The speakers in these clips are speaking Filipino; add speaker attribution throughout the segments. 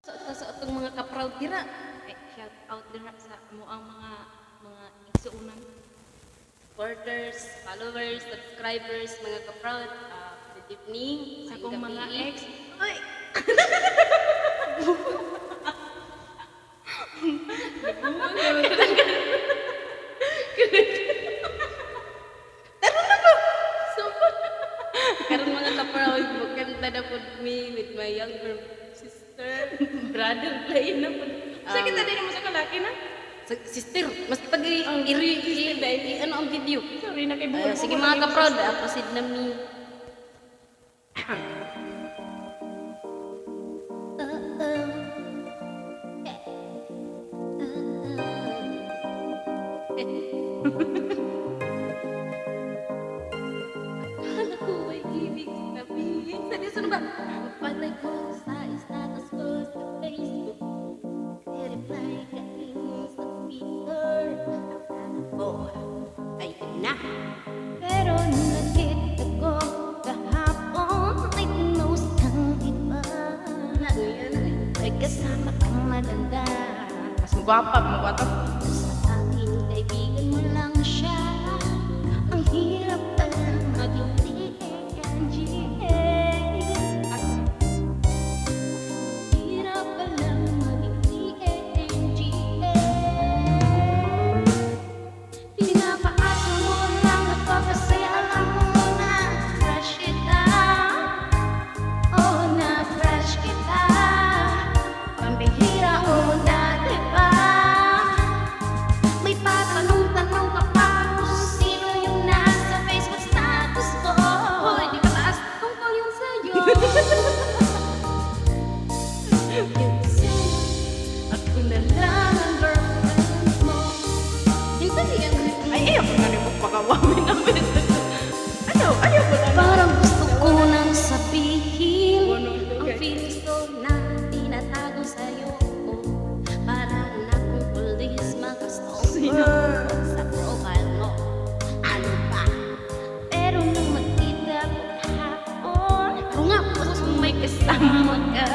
Speaker 1: Sa atong mga ka-proud dira. Shout out dira sa ang mga igsuunan. Supporters, followers, subscribers, mga ka-proud. Good evening.
Speaker 2: Sa akong mga ex.
Speaker 1: Ay! Karon mga ka-proud, magkanta na po me with my younger sister, brother, lain na po.
Speaker 2: Sa kita din mo sa kalaki na?
Speaker 1: Sister, mas pag ano ang video.
Speaker 2: Sorry na kay buwan.
Speaker 1: Sige mga ka-proud, proceed na me. Akala ko may ibig sabihin. Saan ba? Pagpalay ko sa status ko sa Facebook, reply ka rin sa Twitter. Akala ko ay na. Pero nung nakita ko kahapon, may pinost kang iba. May kasama kang maganda.
Speaker 2: Mas magwapa, magwapa.
Speaker 1: Sa akin, kaibigan mo lang siya. Ang hirap palang maging TNGA. Hirap palang maging TNGA. Pinapaasa mo lang ako kasi alam mo na fresh kita. Oh, na fresh kita. Pambihira o dati pa. May patanong-tanong ka pa kung sino yung nasa Facebook status ko. Hoy, di ka taas. Tungkol yun sa'yo. Yung sa'yo, ako na lang ang girlfriend mo. Yung sa'yo,
Speaker 2: Ay, ayaw ko na rin magpakawamin namin. Ayaw ko na.
Speaker 1: parang gusto ko nang sabihin
Speaker 2: Ano ito,
Speaker 1: ang
Speaker 2: guys?
Speaker 1: feelings ko na tinatago sa'yo. Parang akong pulis mag-stalker sa profile mo. Ano ba? Pero nung magkita ko kahapon, ako nga puso may kasama ka.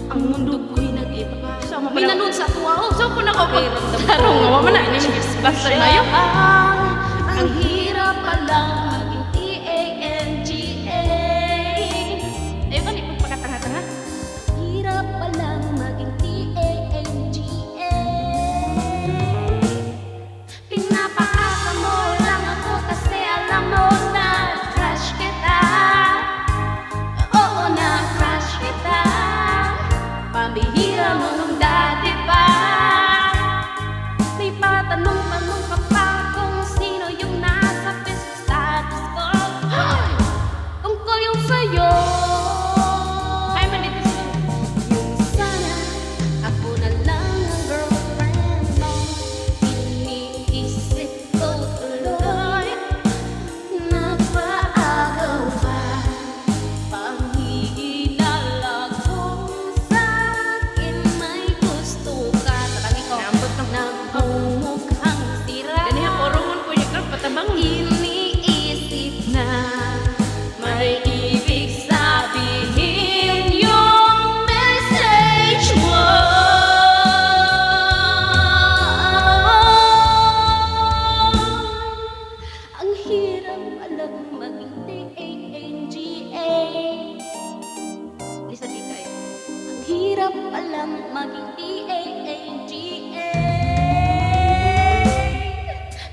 Speaker 1: Ang mundo ko'y nag-iba.
Speaker 2: Sama pa
Speaker 1: May
Speaker 2: na-
Speaker 1: nanon sa tuwa.
Speaker 2: So po na ko
Speaker 1: Okay, ramdam ko.
Speaker 2: Tarong nga, wala na. Basta na yun.
Speaker 1: Ang hirap palang maging TANGA.
Speaker 2: Ayaw ka na ipagpakatanga-tanga.
Speaker 1: Hirap palang maging TANGA. Pinapaasa mo lang ako kasi alam mo na crush kita. Oo na crush kita. Pambihira mo nung dati pa. May patanong-tanong ka pa kung sino yung nasa Facebook status ko. Tungkol yung sa'yo.
Speaker 2: Ay, manito sila.
Speaker 1: Yung sana ako na lang ang girlfriend mo. Iniisip ko tuloy na paagaw pa. Panghihinala kung sa'kin may gusto ka. Tatangin ko.
Speaker 2: Naambot ng
Speaker 1: Nagmumukhang sira.
Speaker 2: Ganyan po, rungon ko yung girl, patabang.
Speaker 1: Iniisip na may ibig sabihin yung message mo. Ang hirap palang maging TANGA. Lisa di kayo. Ang hirap palang maging TANGA.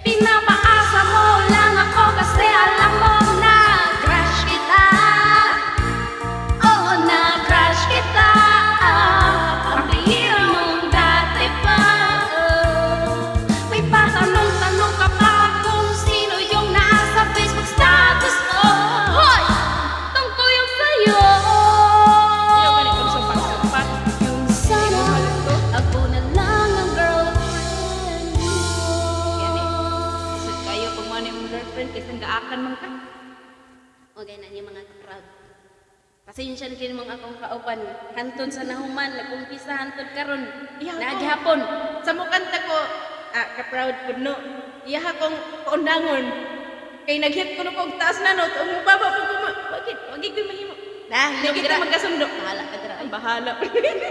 Speaker 1: Pinapaasa mo lang ako kasi alam mo na crush kita. Oo na crush kita. Ang bihira mong dati pa. May patanong-tanong ka pa kung sino yung nasa Facebook status ko. Hoy! Tungkol yung sa'yo.
Speaker 2: Ayaw ka na ipagsapat-sapat.
Speaker 1: Yung sana ako na lang ang girlfriend mo.
Speaker 2: Yan eh. Kasi kayo, kung ano yung girlfriend, kasi gaakan man ka.
Speaker 1: O ganyan yung mga crowd. Pasensya na kayo mga akong kaupan. Hanton sa nahuman, nagkumpisa hanton karon.
Speaker 2: Iya,
Speaker 1: Naghapon.
Speaker 2: Sa mukanta ko, ka-proud po no. Iya akong paundangon. Kay nag-hit ko na kong taas na no. Umubaba po ko. Wagit ko mahimo.
Speaker 1: Dah,
Speaker 2: Hindi kita magkasundo.
Speaker 1: Bahala ka dira.
Speaker 2: nang bahala.